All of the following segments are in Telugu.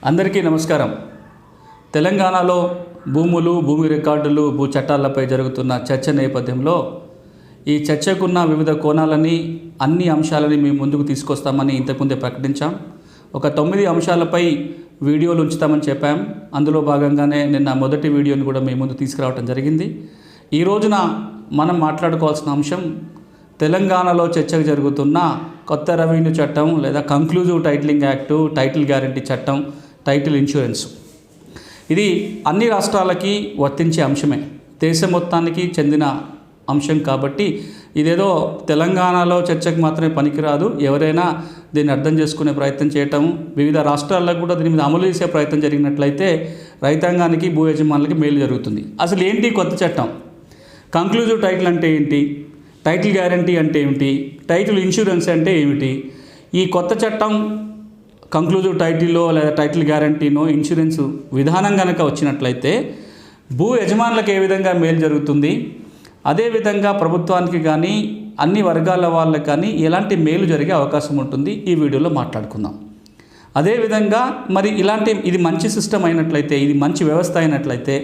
అందరికీ నమస్కారం. తెలంగాణలో భూములు, భూమి రికార్డులు, భూ చట్టాలపై జరుగుతున్న చర్చ నేపథ్యంలో ఈ చర్చకున్న వివిధ కోణాలని, అన్ని అంశాలని మేము ముందుకు తీసుకొస్తామని ఇంతకుముందే ప్రకటించాం. ఒక 9 అంశాలపై వీడియోలు ఉంచుతామని చెప్పాం. అందులో భాగంగానే నిన్న మొదటి వీడియోని కూడా మేము ముందు తీసుకురావడం జరిగింది. ఈ రోజున మనం మాట్లాడుకోవాల్సిన అంశం తెలంగాణలో చర్చకు జరుగుతున్న కొత్త రెవెన్యూ చట్టం లేదా conclusive titling act, title guarantee చట్టం, టైటిల్ ఇన్సూరెన్స్. ఇది అన్ని రాష్ట్రాలకి వర్తించే అంశమే, దేశం మొత్తానికి చెందిన అంశం. కాబట్టి ఇదేదో తెలంగాణలో చర్చకు మాత్రమే పనికిరాదు. ఎవరైనా దీన్ని అర్థం చేసుకునే ప్రయత్నం చేయటం, వివిధ రాష్ట్రాల్లో కూడా దీని మీద అమలు చేసే ప్రయత్నం జరిగినట్లయితే రైతాంగానికి, భూ యజమానులకి మేలు జరుగుతుంది. అసలు ఏంటి కొత్త చట్టం? కంక్లూజివ్ టైటిల్ అంటే ఏంటి? టైటిల్ గ్యారంటీ అంటే ఏమిటి? టైటిల్ ఇన్సూరెన్స్ అంటే ఏమిటి? ఈ కొత్త చట్టం కంక్లూజివ్ టైటిల్లో లేదా టైటిల్ గ్యారంటీనో ఇన్సూరెన్స్ విధానం కనుక వచ్చినట్లయితే భూ యజమానులకు ఏ విధంగా మేలు జరుగుతుంది, అదేవిధంగా ప్రభుత్వానికి కానీ అన్ని వర్గాల వాళ్ళకి కానీ ఎలాంటి మేలు జరిగే అవకాశం ఉంటుంది, ఈ వీడియోలో మాట్లాడుకుందాం. అదేవిధంగా మరి ఇది మంచి సిస్టమ్ అయినట్లయితే, ఇది మంచి వ్యవస్థ అయినట్లయితే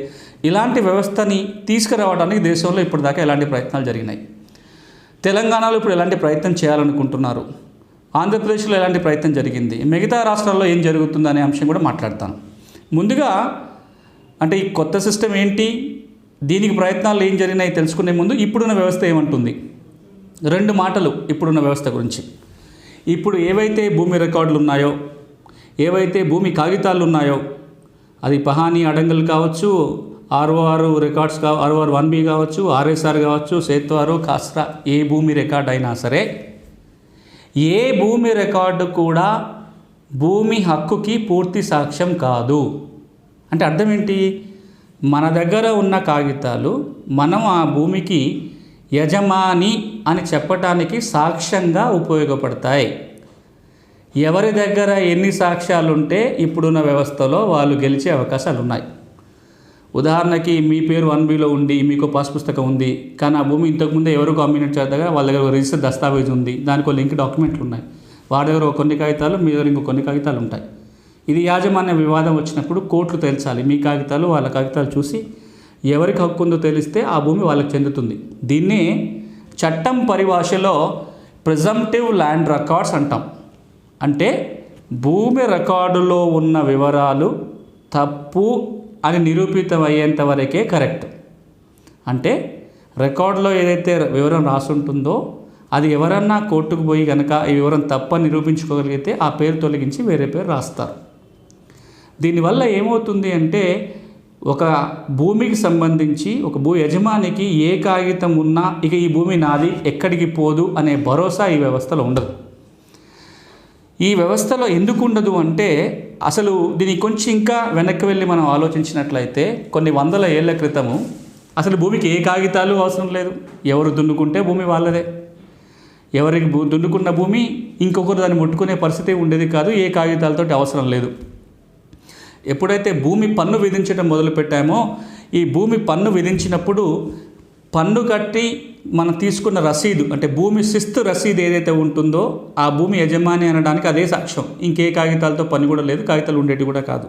ఇలాంటి వ్యవస్థని తీసుకురావడానికి దేశంలో ఇప్పటిదాకా ఎలాంటి ప్రయత్నాలు జరిగినాయి, తెలంగాణలో ఇప్పుడు ఎలాంటి ప్రయత్నం చేయాలనుకుంటున్నారు, ఆంధ్రప్రదేశ్లో ఎలాంటి ప్రయత్నం జరిగింది, మిగతా రాష్ట్రాల్లో ఏం జరుగుతుంది అనే అంశం కూడా మాట్లాడతాను. ముందుగా ఈ కొత్త సిస్టమ్ ఏంటి, దీనికి ప్రయత్నాలు ఏం జరిగినాయి తెలుసుకునే ముందు ఇప్పుడున్న వ్యవస్థ ఏమంటుంది. 2 మాటలు ఇప్పుడున్న వ్యవస్థ గురించి. ఇప్పుడు ఏవైతే భూమి రికార్డులు ఉన్నాయో, ఏవైతే భూమి కాగితాలు ఉన్నాయో, అది పహానీ అడంగల్ కావచ్చు, ROR రికార్డ్స్ ROR 1B కావచ్చు, RSR కావచ్చు, సేత్వారు, కాస్రా, ఏ భూమి రికార్డు అయినా సరే, ఏ భూమి రికార్డు కూడా భూమి హక్కుకి పూర్తి సాక్ష్యం కాదు. అంటే అర్థం ఏంటి? మన దగ్గర ఉన్న కాగితాలు మనం ఆ భూమికి యజమాని అని చెప్పటానికి సాక్ష్యంగా ఉపయోగపడతాయి. ఎవరి దగ్గర ఎన్ని సాక్ష్యాలు ఉంటే ఇప్పుడున్న వ్యవస్థలో వాళ్ళు గెలిచే అవకాశాలు ఉన్నాయి. ఉదాహరణకి మీ పేరు 1Bలో ఉండి మీకు పాస్ పుస్తకం ఉంది, కానీ ఆ భూమి ఇంతకుముందే ఎవరికో అమ్మినట్టు చేద్దగా వాళ్ళ దగ్గర రిజిస్టర్ దస్తావేజ్ ఉంది, దానికి లింక్ డాక్యుమెంట్లు ఉన్నాయి. వాడి దగ్గర కొన్ని కాగితాలు, మీ దగ్గర ఇంకో కొన్ని కాగితాలు ఉంటాయి. ఇది యాజమాన్య వివాదం వచ్చినప్పుడు కోర్టులు తేల్చాలి. మీ కాగితాలు వాళ్ళ కాగితాలు చూసి ఎవరికి హక్కు ఉందో తెలిస్తే ఆ భూమి వాళ్ళకి చెందుతుంది. దీన్ని చట్టం పరిభాషలో ప్రిజంప్టివ్ ల్యాండ్ రికార్డ్స్ అంటాం. అంటే భూమి రికార్డులో ఉన్న వివరాలు తప్పు అని నిరూపితం అయ్యేంత వరకే కరెక్ట్. అంటే రికార్డులో ఏదైతే వివరం రాసుంటుందో అది ఎవరన్నా కోర్టుకు పోయి కనుక ఈ వివరం తప్పని నిరూపించుకోగలిగితే ఆ పేరు తొలగించి వేరే పేరు రాస్తారు. దీనివల్ల ఏమవుతుంది అంటే ఒక భూమికి సంబంధించి ఒక భూ యజమానికి ఏ కాగితం ఉన్నా ఇక ఈ భూమి నాది, ఎక్కడికి పోదు అనే భరోసా ఈ వ్యవస్థలో ఉండదు. ఈ వ్యవస్థలో ఎందుకు ఉండదు అంటే అసలు దీనికి కొంచెం ఇంకా వెనక్కి వెళ్ళి మనం ఆలోచించినట్లయితే కొన్ని వందల ఏళ్ల క్రితము అసలు భూమికి ఏ కాగితాలు అవసరం లేదు. ఎవరు దున్నుకుంటే భూమి వాళ్ళదే. ఎవరికి దున్నుకున్న భూమి ఇంకొకరు దాన్ని ముట్టుకునే పరిస్థితి ఉండేది కాదు. ఏ కాగితాలతో అవసరం లేదు. ఎప్పుడైతే భూమి పన్ను విధించడం మొదలుపెట్టామో, ఈ భూమి పన్ను విధించినప్పుడు పన్ను కట్టి మనం తీసుకున్న రసీదు, అంటే భూమి శిస్తు రసీదు ఏదైతే ఉంటుందో ఆ భూమి యజమాని అనడానికి అదే సాక్ష్యం. ఇంకే కాగితాలతో పని కూడా లేదు, కాగితాలు ఉండేవి కూడా కాదు.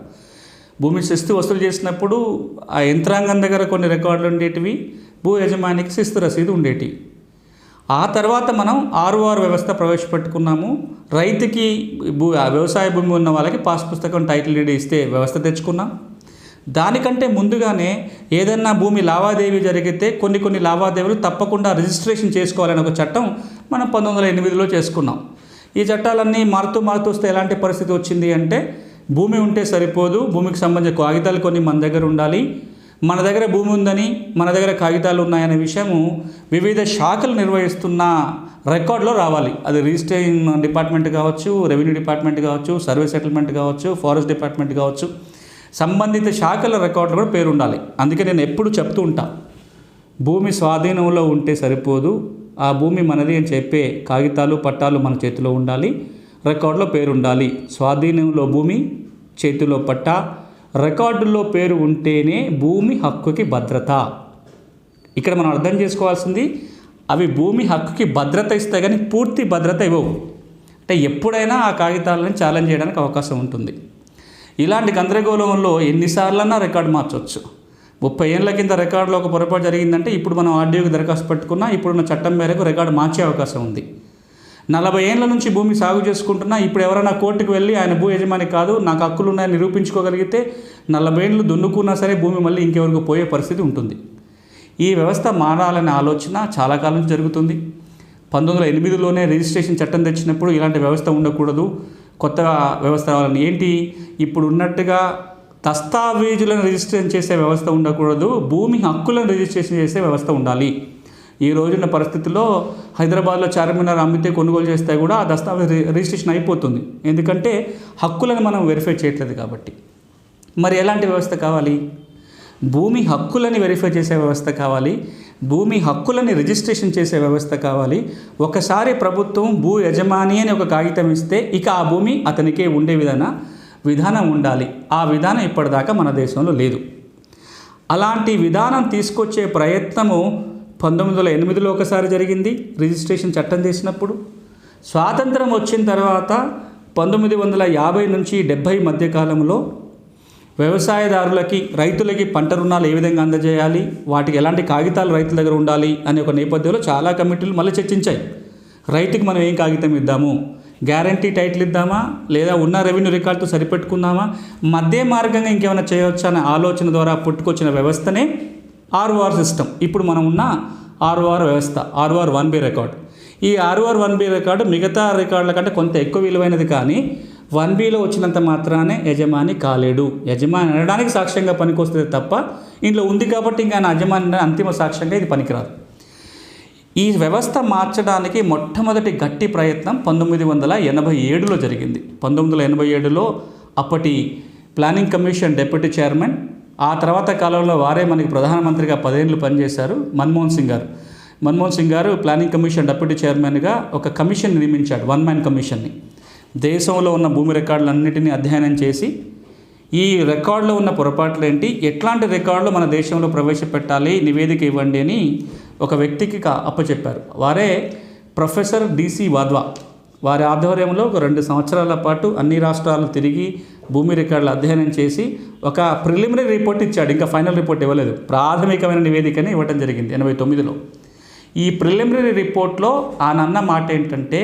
భూమి శిస్తు వసూలు చేసినప్పుడు ఆ యంత్రాంగం దగ్గర కొన్ని రికార్డులు ఉండేటివి, భూ యజమానికి శిస్తు రసీదు ఉండేటివి. ఆ తర్వాత మనం ROR వ్యవస్థ ప్రవేశపెట్టుకున్నాము. రైతుకి వ్యవసాయ భూమి ఉన్న వాళ్ళకి పాస్ పుస్తకం, టైటిల్ డీడ్ ఇస్తే వ్యవస్థ తెచ్చుకున్నాం. దానికంటే ముందుగానే ఏదన్నా భూమి లావాదేవీ జరిగితే కొన్ని లావాదేవీలు తప్పకుండా రిజిస్ట్రేషన్ చేసుకోవాలని ఒక చట్టం మనం 1908లో చేసుకున్నాం. ఈ చట్టాలన్నీ మారుతూ వస్తే ఎలాంటి పరిస్థితి వచ్చింది అంటే భూమి ఉంటే సరిపోదు, భూమికి సంబంధించిన కాగితాలు కొన్ని మన దగ్గర ఉండాలి, మన దగ్గర భూమి ఉందని, మన దగ్గర కాగితాలు ఉన్నాయనే విషయము వివిధ శాఖలు నిర్వహిస్తున్న రికార్డులో రావాలి. అది రిజిస్ట్రేషన్ డిపార్ట్మెంట్ కావచ్చు, రెవెన్యూ డిపార్ట్మెంట్ కావచ్చు, సర్వే సెటిల్మెంట్ కావచ్చు, ఫారెస్ట్ డిపార్ట్మెంట్ కావచ్చు, సంబంధిత శాఖల రికార్డులు కూడా పేరు ఉండాలి. అందుకే నేను ఎప్పుడు చెప్తూ ఉంటా, భూమి స్వాధీనంలో ఉంటే సరిపోదు, ఆ భూమి మనది అని చెప్పే కాగితాలు, పట్టాలు మన చేతిలో ఉండాలి, రికార్డులో పేరు ఉండాలి. స్వాధీనంలో భూమి, చేతిలో పట్టా, రికార్డుల్లో పేరు ఉంటేనే భూమి హక్కుకి భద్రత. ఇక్కడ మనం అర్థం చేసుకోవాల్సింది, అవి భూమి హక్కుకి భద్రత ఇస్తాయి కానీ పూర్తి భద్రత ఇవ్వవు. అంటే ఎప్పుడైనా ఆ కాగితాలను ఛాలెంజ్ చేయడానికి అవకాశం ఉంటుంది. ఇలాంటి గందరగోళంలో ఎన్నిసార్లన్నా రికార్డు మార్చవచ్చు. 30 ఏళ్ల కింద రికార్డులో ఒక పొరపాటు జరిగిందంటే ఇప్పుడు మనం ఆర్డీఓకి దరఖాస్తు పెట్టుకున్నా ఇప్పుడున్న చట్టం మేరకు రికార్డు మార్చే అవకాశం ఉంది. 40 ఏళ్ల నుంచి భూమి సాగు చేసుకుంటున్నా ఇప్పుడు ఎవరైనా కోర్టుకు వెళ్ళి ఆయన భూ యజమాని కాదు, నాకు హక్కులు ఉన్నాయని నిరూపించుకోగలిగితే 40 ఏళ్ళు దున్నుకున్నా సరే భూమి మళ్ళీ ఇంకెవరికి పోయే పరిస్థితి ఉంటుంది. ఈ వ్యవస్థ మారాలనే ఆలోచన చాలా కాలం నుంచి జరుగుతుంది. 1908లోనే రిజిస్ట్రేషన్ చట్టం తెచ్చినప్పుడు ఇలాంటి వ్యవస్థ ఉండకూడదు, కొత్త వ్యవస్థ రావాలని. ఏంటి ఇప్పుడు ఉన్నట్టుగా దస్తావేజులను రిజిస్ట్రేషన్ చేసే వ్యవస్థ ఉండకూడదు, భూమి హక్కులను రిజిస్ట్రేషన్ చేసే వ్యవస్థ ఉండాలి. ఈ రోజున్న పరిస్థితుల్లో హైదరాబాద్లో చార్మినార్ అమ్మితే కొనుగోలు చేస్తే కూడా ఆ దస్తావేజ్ రిజిస్ట్రేషన్ అయిపోతుంది, ఎందుకంటే హక్కులను మనం వెరిఫై చేయట్లేదు కాబట్టి. మరి ఎలాంటి వ్యవస్థ కావాలి? భూమి హక్కులని వెరిఫై చేసే వ్యవస్థ కావాలి, భూమి హక్కులని రిజిస్ట్రేషన్ చేసే వ్యవస్థ కావాలి. ఒకసారి ప్రభుత్వం భూ యజమాని అని ఒక కాగితం ఇస్తే ఇక ఆ భూమి అతనికే ఉండే విధానం ఉండాలి. ఆ విధానం ఇప్పటిదాకా మన దేశంలో లేదు. అలాంటి విధానం తీసుకొచ్చే ప్రయత్నము 1908లో ఒకసారి జరిగింది, రిజిస్ట్రేషన్ చట్టం చేసినప్పుడు. స్వాతంత్రం వచ్చిన తర్వాత 1950 నుంచి 70 మధ్యకాలంలో వ్యవసాయదారులకి, రైతులకి పంట రుణాలు ఏ విధంగా అందజేయాలి, వాటికి ఎలాంటి కాగితాలు రైతుల దగ్గర ఉండాలి అనే ఒక నేపథ్యంలో చాలా కమిటీలు మళ్ళీ చర్చించాయి. రైతుకి మనం ఏం కాగితం ఇద్దాము, గ్యారంటీ టైటిల్ ఇద్దామా, లేదా ఉన్న రెవెన్యూ రికార్డుతో సరిపెట్టుకుందామా, మధ్య మార్గంగా ఇంకేమైనా చేయవచ్చా అనే ఆలోచన ద్వారా పుట్టుకొచ్చిన వ్యవస్థనే ROR సిస్టమ్. ఇప్పుడు మనం ఉన్న ROR వ్యవస్థ, ROR 1B రికార్డు. ఈ ROR 1B రికార్డు మిగతా రికార్డుల కంటే కొంత ఎక్కువ విలువైనది, కానీ 1Bలో వచ్చినంత మాత్రానే యజమాని కాలేడు. యజమాని అనడానికి సాక్ష్యంగా పనికొస్తుంది తప్ప ఇంట్లో ఉంది కాబట్టి ఇంకా యజమాని అంతిమ సాక్ష్యంగా ఇది పనికిరాదు. ఈ వ్యవస్థ మార్చడానికి మొట్టమొదటి గట్టి ప్రయత్నం 1987లో జరిగింది. 1987లో అప్పటి ప్లానింగ్ కమిషన్ డెప్యూటీ చైర్మన్, ఆ తర్వాత కాలంలో వారే మనకి ప్రధానమంత్రిగా 10 ఏళ్ళు పనిచేశారు, మన్మోహన్ సింగ్ గారు ప్లానింగ్ కమిషన్ డెప్యూటీ చైర్మన్గా ఒక కమిషన్ నియమించాడు, 1 మ్యాన్ కమిషన్ని. దేశంలో ఉన్న భూమి రికార్డులన్నింటినీ అధ్యయనం చేసి ఈ రికార్డులో ఉన్న పొరపాట్లు ఏంటి, ఎట్లాంటి రికార్డులు మన దేశంలో ప్రవేశపెట్టాలి, నివేదిక ఇవ్వండి అని ఒక వ్యక్తికి అప్పచెప్పారు. వారే ప్రొఫెసర్ DC వాద్వా. వారి ఆధ్వర్యంలో ఒక 2 సంవత్సరాల పాటు అన్ని రాష్ట్రాలు తిరిగి భూమి రికార్డులు అధ్యయనం చేసి ఒక ప్రిలిమినరీ రిపోర్ట్ ఇచ్చాడు. ఇంకా ఫైనల్ రిపోర్ట్ ఇవ్వలేదు, ప్రాథమికమైన నివేదికని ఇవ్వడం జరిగింది 89లో. ఈ ప్రిలిమినరీ రిపోర్ట్లో ఆయన మాట ఏంటంటే,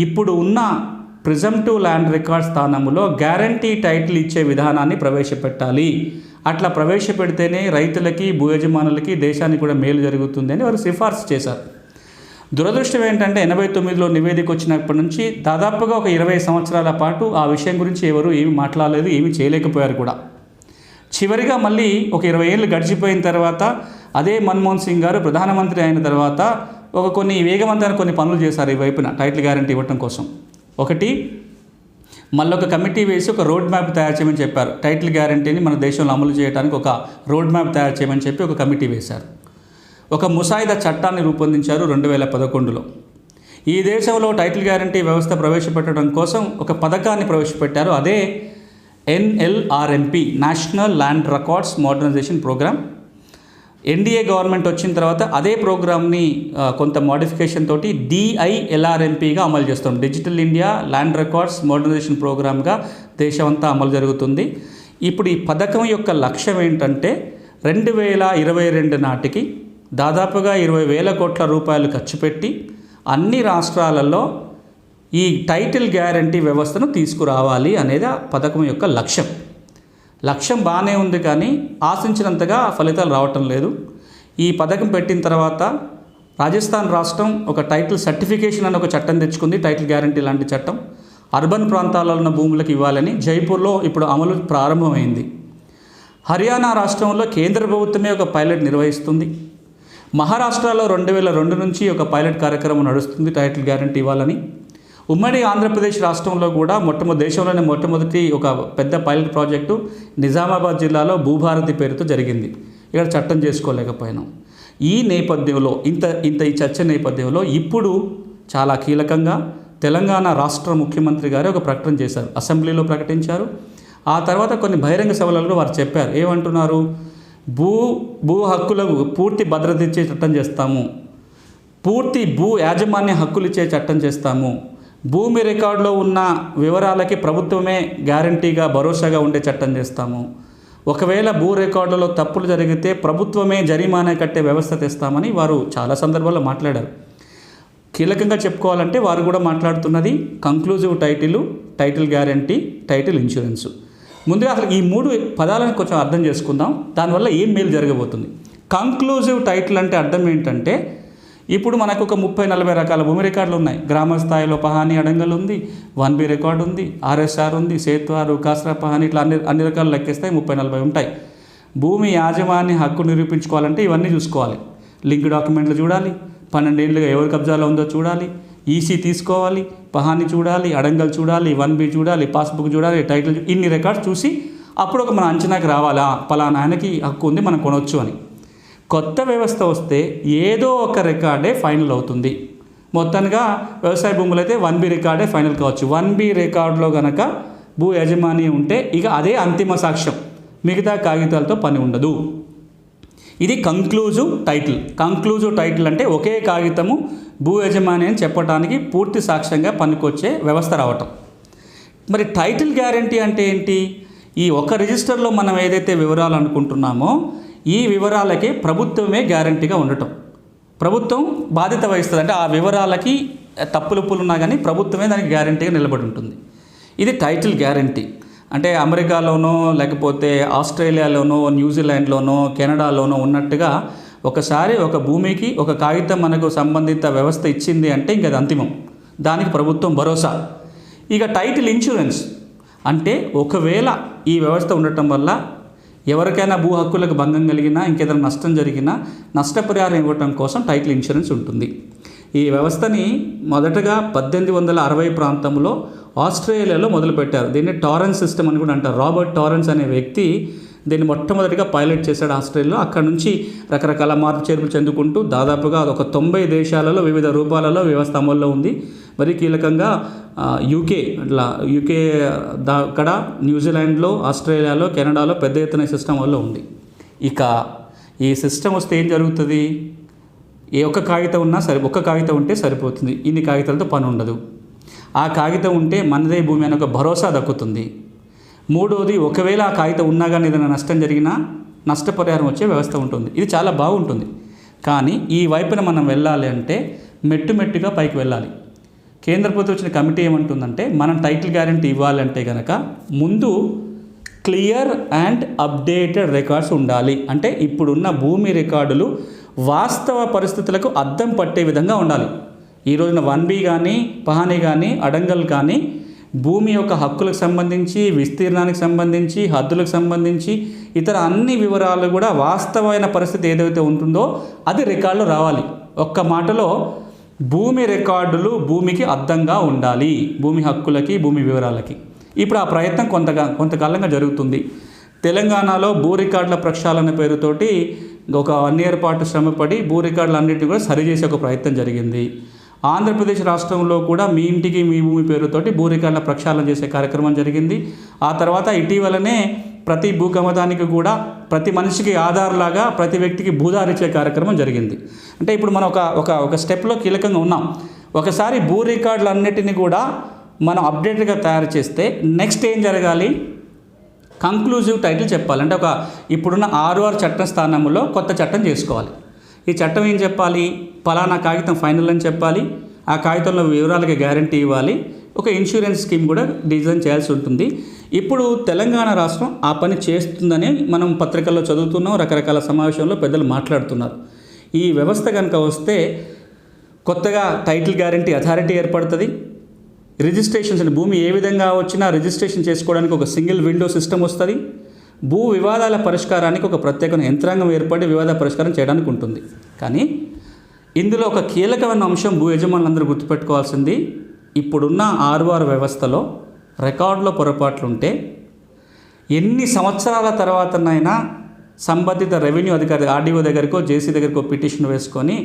ఇప్పుడు ఉన్న ప్రిజంప్టివ్ ల్యాండ్ రికార్డ్ స్థానంలో గ్యారంటీ టైటిల్ ఇచ్చే విధానాన్ని ప్రవేశపెట్టాలి. అట్లా ప్రవేశపెడితేనే రైతులకి, భూ యజమానులకి, దేశానికి కూడా మేలు జరుగుతుంది అని వారు సిఫార్సు చేశారు. దురదృష్టం ఏంటంటే 89లో నివేదిక వచ్చినప్పటి నుంచి దాదాపుగా ఒక 20 సంవత్సరాల పాటు ఆ విషయం గురించి ఎవరు ఏమి మాట్లాడలేదు, ఏమీ చేయలేకపోయారు కూడా. చివరిగా మళ్ళీ ఒక 20 ఏళ్ళు గడిచిపోయిన తర్వాత అదే మన్మోహన్ సింగ్ గారు ప్రధానమంత్రి అయిన తర్వాత కొన్ని వేగవంతమైన కొన్ని పనులు చేశారు ఈ వైపున టైటిల్ గ్యారంటీ ఇవ్వటం కోసం. ఒకటి, మళ్ళీ ఒక కమిటీ వేసి ఒక రోడ్ మ్యాప్ తయారు చేయమని చెప్పారు. టైటిల్ గ్యారంటీని మన దేశంలో అమలు చేయడానికి ఒక రోడ్ మ్యాప్ తయారు చేయమని చెప్పి ఒక కమిటీ వేశారు. ఒక ముసాయిదా చట్టాన్ని రూపొందించారు 2011లో. ఈ దేశంలో టైటిల్ గ్యారంటీ వ్యవస్థ ప్రవేశపెట్టడం కోసం ఒక పథకాన్ని ప్రవేశపెట్టారు. అదే NLRMP, national land records modernisation programme. NDA government వచ్చిన తర్వాత అదే ప్రోగ్రామ్ని కొంత మోడిఫికేషన్ తోటి DILRMPగా అమలు చేస్తాం. Digital India land records modernization ప్రోగ్రామ్గా దేశమంతా అమలు జరుగుతుంది. ఇప్పుడు ఈ పథకం యొక్క లక్ష్యం ఏంటంటే 2022 నాటికి దాదాపుగా 20,000 కోట్ల రూపాయలు ఖర్చు పెట్టి అన్ని రాష్ట్రాలలో ఈ టైటిల్ గ్యారంటీ వ్యవస్థను తీసుకురావాలి అనేది ఆ పథకం యొక్క లక్ష్యం. లక్ష్యం బాగానే ఉంది, కానీ ఆశించినంతగా ఫలితాలు రావటం లేదు. ఈ పథకం పెట్టిన తర్వాత రాజస్థాన్ రాష్ట్రం ఒక టైటిల్ సర్టిఫికేషన్ అని ఒక చట్టం తెచ్చుకుంది, టైటిల్ గ్యారంటీ లాంటి చట్టం. అర్బన్ ప్రాంతాల్లో ఉన్న భూములకు ఇవ్వాలని జైపూర్లో ఇప్పుడు అమలు ప్రారంభమైంది. హర్యానా రాష్ట్రంలో కేంద్ర ప్రభుత్వమే ఒక పైలట్ నిర్వహిస్తుంది. మహారాష్ట్రలో 2002 నుంచి ఒక పైలట్ కార్యక్రమం నడుస్తుంది టైటిల్ గ్యారంటీ ఇవ్వాలని. ఉమ్మడి ఆంధ్రప్రదేశ్ రాష్ట్రంలో కూడా దేశంలోనే మొట్టమొదటి ఒక పెద్ద పైలట్ ప్రాజెక్టు నిజామాబాద్ జిల్లాలో భూభారతి పేరుతో జరిగింది. ఇక్కడ చట్టం చేసుకోలేకపోయినాం. ఈ నేపథ్యంలో ఈ చర్చ నేపథ్యంలో ఇప్పుడు చాలా కీలకంగా తెలంగాణ రాష్ట్ర ముఖ్యమంత్రి గారు ఒక ప్రకటన చేశారు, అసెంబ్లీలో ప్రకటించారు. ఆ తర్వాత కొన్ని బహిరంగ సభలలో వారు చెప్పారు. ఏమంటున్నారు? భూ హక్కులకు పూర్తి భద్రత ఇచ్చే చట్టం చేస్తాము, పూర్తి భూ యాజమాన్య హక్కులు ఇచ్చే చట్టం చేస్తాము, భూమి రికార్డులో ఉన్న వివరాలకి ప్రభుత్వమే గ్యారంటీగా భరోసాగా ఉండే చట్టం చేస్తాము. ఒకవేళ భూ రికార్డులలో తప్పులు జరిగితే ప్రభుత్వమే జరిమానా కట్టే వ్యవస్థ తెస్తామని వారు చాలా సందర్భాల్లో మాట్లాడారు. కీలకంగా చెప్పుకోవాలంటే వారు కూడా మాట్లాడుతున్నది conclusive title guarantee, title insurance. ముందుగా అసలు ఈ 3 పదాలను కొంచెం అర్థం చేసుకుందాం. దానివల్ల ఏం మేలు జరగబోతుంది. కంక్లూజివ్ టైటిల్ అంటే అర్థం ఏంటంటే, ఇప్పుడు మనకు ఒక 30-40 రకాల భూమి రికార్డులు ఉన్నాయి. గ్రామ స్థాయిలో పహానీ అడంగల్ ఉంది, 1B రికార్డు ఉంది, RSR ఉంది, సేత్వారు, కాస్రా పహానీ, ఇట్లా అన్ని రకాలు లెక్కేస్తాయి. 30-40 ఉంటాయి. భూమి యాజమాన్య హక్కు నిరూపించుకోవాలంటే ఇవన్నీ చూసుకోవాలి. లింక్ డాక్యుమెంట్లు చూడాలి, 12 ఏళ్ళుగా ఎవరి కబ్జాలో ఉందో చూడాలి, ఈసీ తీసుకోవాలి, పహానీ చూడాలి, అడంగల్ చూడాలి, 1B చూడాలి, పాస్బుక్ చూడాలి, టైటిల్, ఇన్ని రికార్డ్స్ చూసి అప్పుడు ఒక మన అంచనాకి రావాలా పలానా ఆయనకి హక్కు ఉంది మనం కొనవచ్చు అని. కొత్త వ్యవస్థ వస్తే ఏదో ఒక రికార్డే ఫైనల్ అవుతుంది. మొత్తంగా వ్యవసాయ భూములు అయితే 1B రికార్డే ఫైనల్ కావచ్చు. 1B రికార్డులో కనుక భూ యజమాని ఉంటే ఇక అదే అంతిమ సాక్ష్యం, మిగతా కాగితాలతో పని ఉండదు. ఇది కంక్లూజివ్ టైటిల్. కంక్లూజివ్ టైటిల్ అంటే ఒకే కాగితము భూ యజమాని అని చెప్పడానికి పూర్తి సాక్ష్యంగా పనికొచ్చే వ్యవస్థ రావటం. మరి టైటిల్ గ్యారంటీ అంటే ఏంటి? ఈ ఒక రిజిస్టర్లో మనం ఏదైతే వివరాలు అనుకుంటున్నామో ఈ వివరాలకి ప్రభుత్వమే గ్యారంటీగా ఉండటం. ప్రభుత్వం బాధ్యత వహిస్తుంది. అంటే ఆ వివరాలకి తప్పులుప్పులు ఉన్నా కానీ ప్రభుత్వమే దానికి గ్యారంటీగా నిలబడి ఉంటుంది. ఇది టైటిల్ గ్యారంటీ. అంటే అమెరికాలోనో లేకపోతే ఆస్ట్రేలియాలోనో న్యూజిలాండ్లోనో కెనడాలోనో ఉన్నట్టుగా ఒకసారి ఒక భూమికి ఒక కాగితం మనకు సంబంధిత వ్యవస్థ ఇచ్చింది అంటే ఇంక అది అంతిమం, దానికి ప్రభుత్వం భరోసా. ఇక టైటిల్ ఇన్సూరెన్స్ అంటే ఒకవేళ ఈ వ్యవస్థ ఉండటం వల్ల ఎవరికైనా భూ హక్కులకు భంగం కలిగినా ఇంకేదైనా నష్టం జరిగినా నష్టపరిహారం ఇవ్వటం కోసం టైటిల్ ఇన్సూరెన్స్ ఉంటుంది. ఈ వ్యవస్థని మొదటగా 1860 ప్రాంతంలో ఆస్ట్రేలియాలో మొదలుపెట్టారు. దీన్ని టారెన్స్ సిస్టమ్ అని కూడా అంటారు. రాబర్ట్ టారెన్స్ అనే వ్యక్తి దీన్ని మొట్టమొదటిగా పైలట్ చేశాడు ఆస్ట్రేలియాలో. అక్కడ నుంచి రకరకాల మార్పు చేర్పులు చెందుకుంటూ దాదాపుగా ఒక 90 దేశాలలో వివిధ రూపాలలో వ్యవస్థ అమల్లో ఉంది. మరి కీలకంగా యూకే అక్కడ న్యూజిలాండ్లో, ఆస్ట్రేలియాలో, కెనడాలో పెద్ద ఎత్తున సిస్టమ్ వల్ల ఉంది. ఇక ఈ సిస్టమ్ వస్తే ఏం జరుగుతుంది? ఒక్క కాగితం ఉంటే సరిపోతుంది. ఇన్ని కాగితాలతో పని ఉండదు. ఆ కాగితం ఉంటే మనదే భూమి అనే ఒక భరోసా దక్కుతుంది. మూడోది, ఒకవేళ ఆ కాగితం ఉన్నా కానీ ఏదైనా నష్టం జరిగినా నష్టపరిహారం వచ్చే వ్యవస్థ ఉంటుంది. ఇది చాలా బాగుంటుంది. కానీ ఈ వైపున మనం వెళ్ళాలి అంటే మెట్టుగా పైకి వెళ్ళాలి. కేంద్ర ప్రభుత్వం వచ్చిన కమిటీ ఏమంటుందంటే, మనం టైటిల్ గ్యారంటీ ఇవ్వాలంటే కనుక ముందు క్లియర్ అండ్ అప్డేటెడ్ రికార్డ్స్ ఉండాలి. అంటే ఇప్పుడున్న భూమి రికార్డులు వాస్తవ పరిస్థితులకు అద్దం పట్టే విధంగా ఉండాలి. ఈ రోజున 1B కానీ, పహానీ కానీ, అడంగల్ కానీ భూమి యొక్క హక్కులకు సంబంధించి, విస్తీర్ణానికి సంబంధించి, హద్దులకు సంబంధించి ఇతర అన్ని వివరాలు కూడా వాస్తవమైన పరిస్థితి ఏదైతే ఉంటుందో అది రికార్డులో రావాలి. ఒక్క మాటలో భూమి రికార్డులు భూమికి అద్దంగా ఉండాలి, భూమి హక్కులకి, భూమి వివరాలకి. ఇప్పుడు ఆ ప్రయత్నం కొంతకాలంగా జరుగుతుంది. తెలంగాణలో భూ రికార్డుల ప్రక్షాళన పేరుతోటి ఒక 1 year పాటు శ్రమపడి భూ రికార్డులు అన్నింటినీ కూడా సరిచేసే ఒక ప్రయత్నం జరిగింది. ఆంధ్రప్రదేశ్ రాష్ట్రంలో కూడా మీ ఇంటికి మీ భూమి పేరుతోటి భూ రికార్డుల ప్రక్షాళన చేసే కార్యక్రమం జరిగింది. ఆ తర్వాత ఇటీవలనే ప్రతి భూకమతానికి కూడా ప్రతి మనిషికి ఆధార్లాగా ప్రతి వ్యక్తికి భూదారు ఇచ్చే కార్యక్రమం జరిగింది. అంటే ఇప్పుడు మనం ఒక స్టెప్లో కీలకంగా ఉన్నాం. ఒకసారి భూ రికార్డులు అన్నిటినీ కూడా మనం అప్డేట్గా తయారు చేస్తే నెక్స్ట్ ఏం జరగాలి? కంక్లూజివ్ టైటిల్ చెప్పాలి. అంటే ఇప్పుడున్న 6R చట్టం స్థానంలో కొత్త చట్టం చేసుకోవాలి. ఈ చట్టం ఏం చెప్పాలి? పలానా కాగితం ఫైనల్ అని చెప్పాలి. ఆ కాగితంలో వివరాలకి గ్యారంటీ ఇవ్వాలి. ఒక ఇన్సూరెన్స్ స్కీమ్ కూడా డిజైన్ చేయాల్సి ఉంటుంది. ఇప్పుడు తెలంగాణ రాష్ట్రం ఆ పని చేస్తుందని మనం పత్రికల్లో చదువుతున్నాం, రకరకాల సమావేశంలో పెద్దలు మాట్లాడుతున్నారు. ఈ వ్యవస్థ కనుక వస్తే కొత్తగా టైటిల్ గ్యారంటీ అథారిటీ ఏర్పడుతుంది. రిజిస్ట్రేషన్స్, భూమి ఏ విధంగా వచ్చినా రిజిస్ట్రేషన్ చేసుకోవడానికి ఒక సింగిల్ విండో సిస్టమ్ వస్తుంది. భూ వివాదాల పరిష్కారానికి ఒక ప్రత్యేకమైన యంత్రాంగం ఏర్పడి వివాద పరిష్కారం చేయడానికి ఉంటుంది. కానీ ఇందులో ఒక కీలకమైన అంశం భూ యజమానులందరూ గుర్తుపెట్టుకోవాల్సింది, ఇప్పుడున్న 6R వ్యవస్థలో రికార్డులో పొరపాట్లుంటే ఎన్ని సంవత్సరాల తర్వాతనైనా సంబంధిత రెవెన్యూ అధికారి ఆర్డీఓ దగ్గరకో, జేసీ దగ్గరకో పిటిషన్ వేసుకొని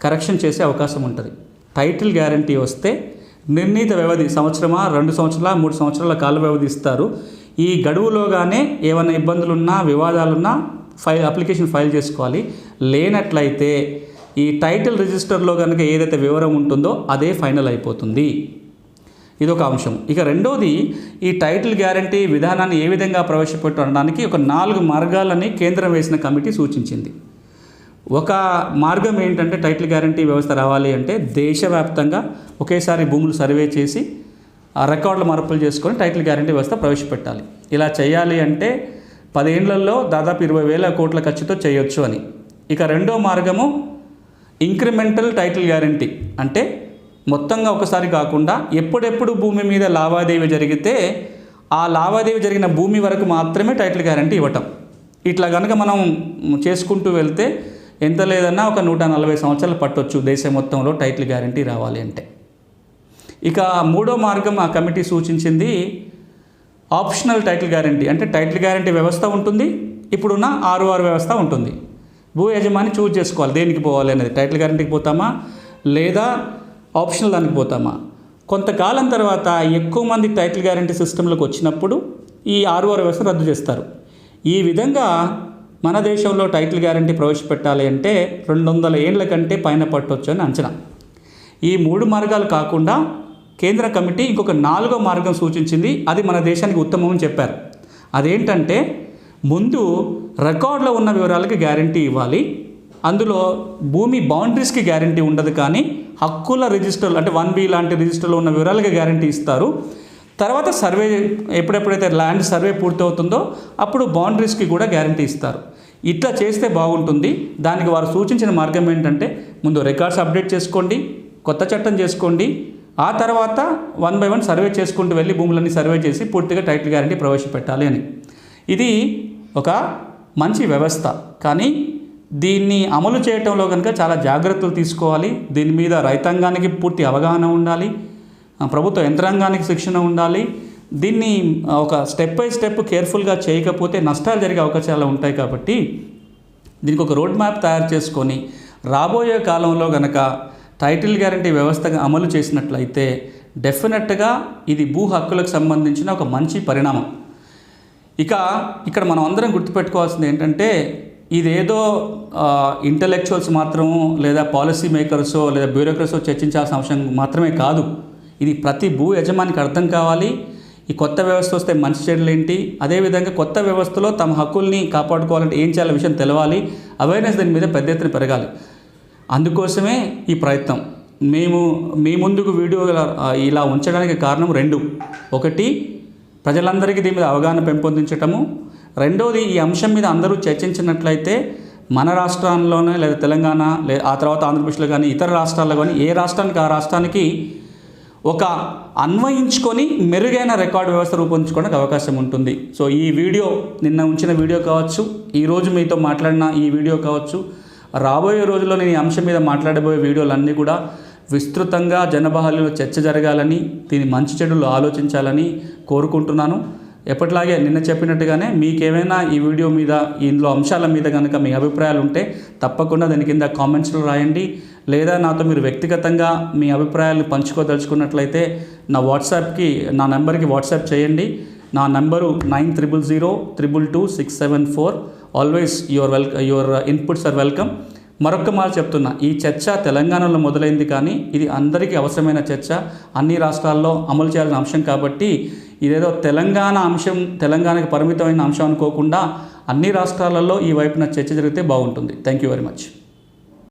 కరెక్షన్ చేసే అవకాశం ఉంటుంది. టైటిల్ గ్యారంటీ వస్తే నిర్ణీత వ్యవధి, సంవత్సరమా, 2 సంవత్సరాల, 3 సంవత్సరాల కాల వ్యవధి ఇస్తారు. ఈ గడువులోగానే ఏమైనా ఇబ్బందులున్నా, వివాదాలున్నా అప్లికేషన్ ఫైల్ చేసుకోవాలి. లేనట్లయితే ఈ టైటిల్ రిజిస్టర్లో కనుక ఏదైతే వివరం ఉంటుందో అదే ఫైనల్ అయిపోతుంది. ఇదొక అంశం. ఇక రెండోది, ఈ టైటిల్ గ్యారంటీ విధానాన్ని ఏ విధంగా ప్రవేశపెట్టడానికి ఒక 4 మార్గాలని కేంద్రం వేసిన కమిటీ సూచించింది. ఒక మార్గం ఏంటంటే టైటిల్ గ్యారంటీ వ్యవస్థ రావాలి అంటే దేశవ్యాప్తంగా ఒకేసారి భూములు సర్వే చేసి ఆ రికార్డులు మార్పులు చేసుకొని టైటిల్ గ్యారంటీ వ్యవస్థ ప్రవేశపెట్టాలి. ఇలా చేయాలి అంటే 10 ఏళ్లలో దాదాపు 20,000 కోట్ల ఖర్చుతో చేయొచ్చు అని. ఇక రెండో మార్గము ఇంక్రిమెంటల్ టైటిల్ గ్యారంటీ, అంటే మొత్తంగా ఒకసారి కాకుండా ఎప్పుడెప్పుడు భూమి మీద లావాదేవీ జరిగితే ఆ లావాదేవీ జరిగిన భూమి వరకు మాత్రమే టైటిల్ గ్యారంటీ ఇవ్వటం. ఇట్లా కనుక మనం చేసుకుంటూ వెళ్తే ఎంత లేదన్నా ఒక 140 సంవత్సరాలు పట్టొచ్చు దేశం మొత్తంలో టైటిల్ గ్యారంటీ రావాలి అంటే. ఇక మూడో మార్గం ఆ కమిటీ సూచించింది ఆప్షనల్ టైటిల్ గ్యారంటీ. అంటే టైటిల్ గ్యారంటీ వ్యవస్థ ఉంటుంది, ఇప్పుడున్న ROR వ్యవస్థ ఉంటుంది. భూ యజమాని చూజ్ చేసుకోవాలి దేనికి పోవాలి అనేది, టైటిల్ గ్యారంటీకి పోతామా లేదా ఆప్షనల్ దానికి పోతామా. కొంతకాలం తర్వాత ఎక్కువ మంది టైటిల్ గ్యారంటీ సిస్టంలోకి వచ్చినప్పుడు ఈ ROR వ్యవస్థ రద్దు చేస్తారు. ఈ విధంగా మన దేశంలో టైటిల్ గ్యారంటీ ప్రవేశపెట్టాలి అంటే 200 ఏళ్ల కంటే పైన పట్టొచ్చు అని అంచనా. ఈ 3 మార్గాలు కాకుండా కేంద్ర కమిటీ ఇంకొక 4వ మార్గం సూచించింది. అది మన దేశానికి ఉత్తమం అని చెప్పారు. అదేంటంటే ముందు రికార్డులో ఉన్న వివరాలకి గ్యారంటీ ఇవ్వాలి. అందులో భూమి బౌండరీస్కి గ్యారంటీ ఉండదు, కానీ హక్కుల రిజిస్టర్లు అంటే 1B లాంటి రిజిస్టర్లో ఉన్న వివరాలకి గ్యారంటీ ఇస్తారు. తర్వాత సర్వే ఎప్పుడెప్పుడైతే ల్యాండ్ సర్వే పూర్తవుతుందో అప్పుడు బౌండరీస్కి కూడా గ్యారంటీ ఇస్తారు. ఇట్లా చేస్తే బాగుంటుంది. దానికి వారు సూచించిన మార్గం ఏంటంటే ముందు రికార్డ్స్ అప్డేట్ చేసుకోండి, కొత్త చట్టం చేసుకోండి, ఆ తర్వాత 1 by 1 సర్వే చేసుకుంటూ వెళ్ళి భూములన్నీ సర్వే చేసి పూర్తిగా టైటిల్ గ్యారంటీ ప్రవేశపెట్టాలి అని. ఇది ఒక మంచి వ్యవస్థ, కానీ దీన్ని అమలు చేయటంలో కనుక చాలా జాగ్రత్తలు తీసుకోవాలి. దీని మీద రైతాంగానికి పూర్తి అవగాహన ఉండాలి, ప్రభుత్వ యంత్రాంగానికి శిక్షణ ఉండాలి. దీన్ని ఒక స్టెప్ బై స్టెప్ కేర్ఫుల్గా చేయకపోతే నష్టాలు జరిగే అవకాశాలు ఉంటాయి. కాబట్టి దీనికి ఒక రోడ్ మ్యాప్ తయారు చేసుకొని రాబోయే కాలంలో కనుక టైటిల్ గ్యారంటీ వ్యవస్థగా అమలు చేసినట్లయితే డెఫినెట్గా ఇది భూ హక్కులకు సంబంధించిన ఒక మంచి పరిణామం. ఇక ఇక్కడ మనం అందరం గుర్తుపెట్టుకోవాల్సింది ఏంటంటే ఇదేదో ఇంటలెక్చువల్స్ మాత్రము లేదా పాలసీ మేకర్సో లేదా బ్యూరోక్రసో చర్చించాల్సిన అంశం మాత్రమే కాదు. ఇది ప్రతి భూ యజమానికి అర్థం కావాలి. ఈ కొత్త వ్యవస్థ వస్తే మంచి చెడులు ఏంటి, అదేవిధంగా కొత్త వ్యవస్థలో తమ హక్కుల్ని కాపాడుకోవాలంటే ఏం చేయాలి విషయం తెలవాలి. అవేర్నెస్ దాని మీద పెద్ద ఎత్తున పెరగాలి. అందుకోసమే ఈ ప్రయత్నం. మేము మీ ముందుకు వీడియో ఇలా ఉంచడానికి కారణం 2. ఒకటి, ప్రజలందరికీ దీని మీద అవగాహన పెంపొందించటము. రెండోది, ఈ అంశం మీద అందరూ చర్చించినట్లయితే మన రాష్ట్రాల్లోనే లేదా తెలంగాణ ఆ తర్వాత ఆంధ్రప్రదేశ్లో కానీ ఇతర రాష్ట్రాల్లో కానీ ఏ రాష్ట్రానికి ఆ రాష్ట్రానికి ఒక అన్వయించుకొని మెరుగైన రికార్డు వ్యవస్థ రూపొందించుకోవడానికి అవకాశం ఉంటుంది. సో ఈ వీడియో, నిన్న ఉంచిన వీడియో కావచ్చు, ఈరోజు మీతో మాట్లాడిన ఈ వీడియో కావచ్చు, రాబోయే రోజుల్లో నేను ఈ అంశం మీద మాట్లాడబోయే వీడియోలన్నీ కూడా విస్తృతంగా జనబహుళలో చర్చ జరగాలని, దీని మంచి చెడులు ఆలోచించాలని కోరుకుంటున్నాను. ఎప్పటిలాగే నిన్న చెప్పినట్టుగానే మీకేమైనా ఈ వీడియో మీద, ఇందులో అంశాల మీద కనుక మీ అభిప్రాయాలు ఉంటే తప్పకుండా దాని కింద కామెంట్స్లో రాయండి. లేదా నాతో మీరు వ్యక్తిగతంగా మీ అభిప్రాయాలను పంచుకోదలుచుకున్నట్లయితే నా నెంబర్కి వాట్సాప్ చేయండి. నా number 9000222674. Always your inputs are welcome. మరొక్క మాట చెప్తున్నా, ఈ చర్చ తెలంగాణలో మొదలైంది, కానీ ఇది అందరికీ అవసరమైన చర్చ, అన్ని రాష్ట్రాల్లో అమలు చేయాల్సిన అంశం. కాబట్టి ఇదేదో తెలంగాణ అంశం, తెలంగాణకి పరిమితమైన అంశం అనుకోకుండా అన్ని రాష్ట్రాలలో ఈ వైపున చర్చ జరిగితే బాగుంటుంది. Thank you very much.